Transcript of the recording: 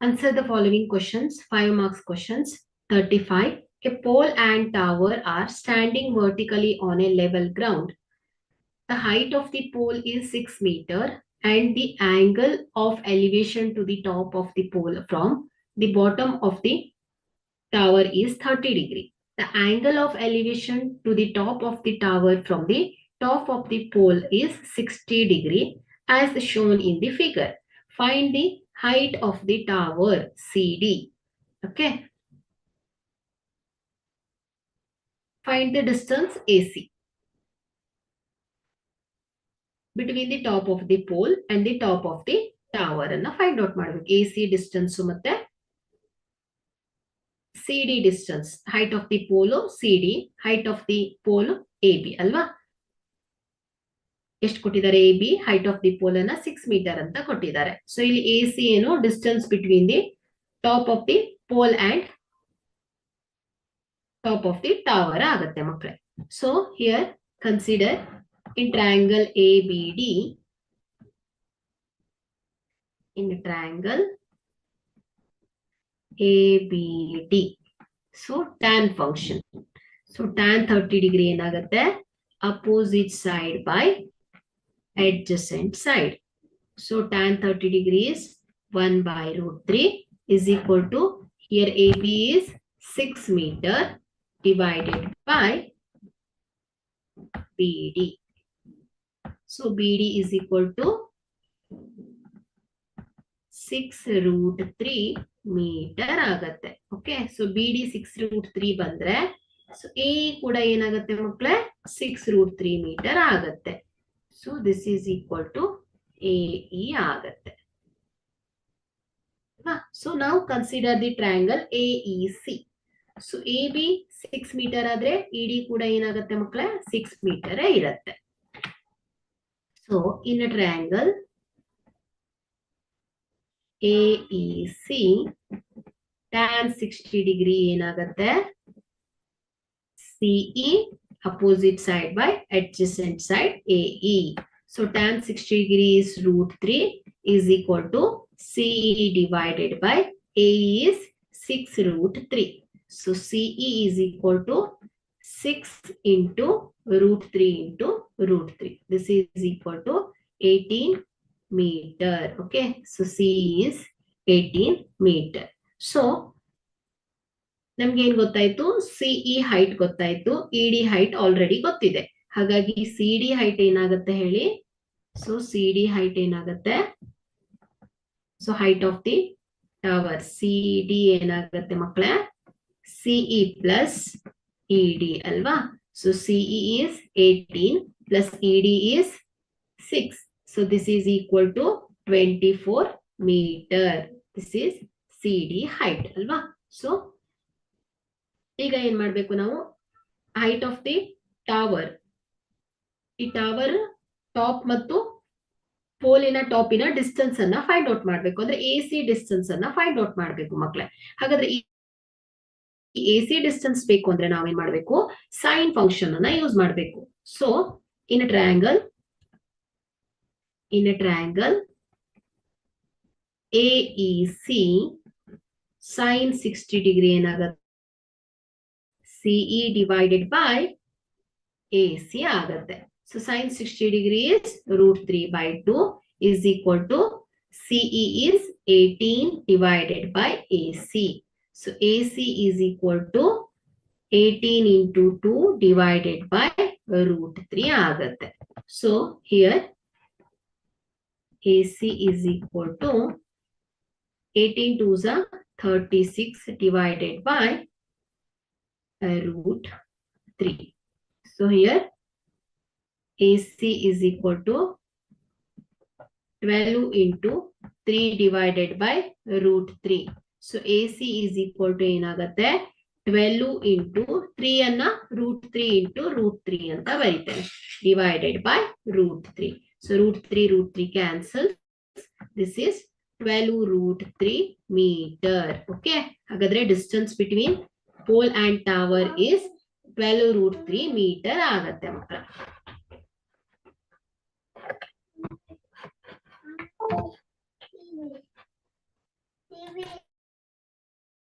Answer the following questions, 5 marks questions. 35. A pole and tower are standing vertically on a level ground. The height of the pole is 6 meter and the angle of elevation to the top of the pole from the bottom of the tower is 30 degree. The angle of elevation to the top of the tower from the top of the pole is 60 degree as shown in the figure. Find the height of the tower CD. Okay. Find the distance AC between the top of the pole and the top of the tower. Find out ಮಾಡಬೇಕು. AC distance ಮತ್ತೆ CD distance. Height of the pole CD, height of the pole AB ಅಲ್ವಾ? ಎಷ್ಟು ಕೊಟ್ಟಿದ್ದಾರೆ? AB height of the pole ಅನ್ನ 6 metre ಅಂತ ಕೊಟ್ಟಿದ್ದಾರೆ. So ಇಲ್ಲಿ AC ಏನು? Distance between the top of the pole and top of the tower ಆಗುತ್ತೆ ಮಕ್ಕಳೇ. So here consider in triangle ABD, in triangle ABD. So tan function. So tan 30 degree ಏನಾಗುತ್ತೆ? Opposite side by adjacent side. So tan 30 degrees 1 by root 3 is equal to, here AB is 6 meter divided by BD. So BD is equal to 6 root 3 meter ಆಗುತ್ತೆ. Okay. So BD 6 root 3 ಬಂದ್ರೆ, so A ಕೂಡ ಏನಾಗುತ್ತೆ ಮಕ್ಕಳೇ? 6 root 3 meter ಆಗುತ್ತೆ. So this is equal to AE ಆಗುತ್ತೆ. So now consider the triangle AEC. So AB 6 meter ಆದ್ರೆ ED ಕೂಡ ಏನಾಗುತ್ತೆ ಮಕ್ಕಳೇ? 6 meter ಇರುತ್ತೆ. So in a triangle AEC, tan 60 degree ಏನಾಗುತ್ತೆ? CE opposite side by adjacent side AE. So tan 60 degree is root 3 is equal to CE divided by AE is 6 root 3. So CE is equal to 6 into root 3 into root 3. This is equal to 18 meter. Okay. So CE is 18 meter. So ನಮ್ಗೆ ಏನ್ ಗೊತ್ತಾಯ್ತು? CE height ಗೊತ್ತಾಯ್ತು, ED height already ಗೊತ್ತಿದೆ. ಹಾಗಾಗಿ CD height ಏನಾಗುತ್ತೆ ಹೇಳಿ? So CD height ಏನಾಗುತ್ತೆ? So height of the tower CD ಏನಾಗುತ್ತೆ ಮಕ್ಕಳೇ? CE plus ED ಅಲ್ವಾ? So CE is 18 plus ED is 6. So this is equal to 24 meter. This is CD height ಅಲ್ವಾ? So ಈಗ ಏನ್ ಮಾಡ್ಬೇಕು ನಾವು? ಹೈಟ್ ಆಫ್ ದಿ ಟವರ್, ಈ ಟವರ್ ಟಾಪ್ ಮತ್ತು ಪೋಲಿನ ಟಾಪಿನ ಡಿಸ್ಟೆನ್ಸ್ ಅನ್ನ ಫೈಂಡ್ ಔಟ್ ಮಾಡ್ಬೇಕು. ಅಂದ್ರೆ AC ಡಿಸ್ಟೆನ್ಸ್ ಅನ್ನ ಫೈಂಡ್ ಔಟ್ ಮಾಡ್ಬೇಕು ಮಕ್ಕಳೇ. ಹಾಗಾದ್ರೆ ಈ AC ಡಿಸ್ಟೆನ್ಸ್ ಬೇಕು ಅಂದ್ರೆ ನಾವೇನ್ ಮಾಡ್ಬೇಕು? ಸೈನ್ ಫಂಕ್ಷನ್ ಅನ್ನ ಯೂಸ್ ಮಾಡ್ಬೇಕು. So in a triangle AEC, sin 60 degree ಏನಾಗುತ್ತೆ? CE divided by AC ಆಗುತ್ತೆ. So sin 60 degree is root 3 by 2 is equal to CE is 18 divided by AC. So AC is equal to 18 into 2 divided by root 3 ಆಗುತ್ತೆ. So here AC is equal to 18 2s are 36 divided by root 3. So here AC is equal to 12 into 3 divided by root 3. So AC is equal to ಏನಾಗುತ್ತೆ? 12 into 3 ಅನ್ನ root 3 into root 3 ಅಂತ ಬರೀತೇನೆ, divided by root 3. So root 3 cancels. This is 12 root 3 meter. Okay. ಹಾಗಾದ್ರೆ distance between pole and tower is 12 root 3 meter ಆಗುತ್ತೆ ಮಕ್ಕಳ.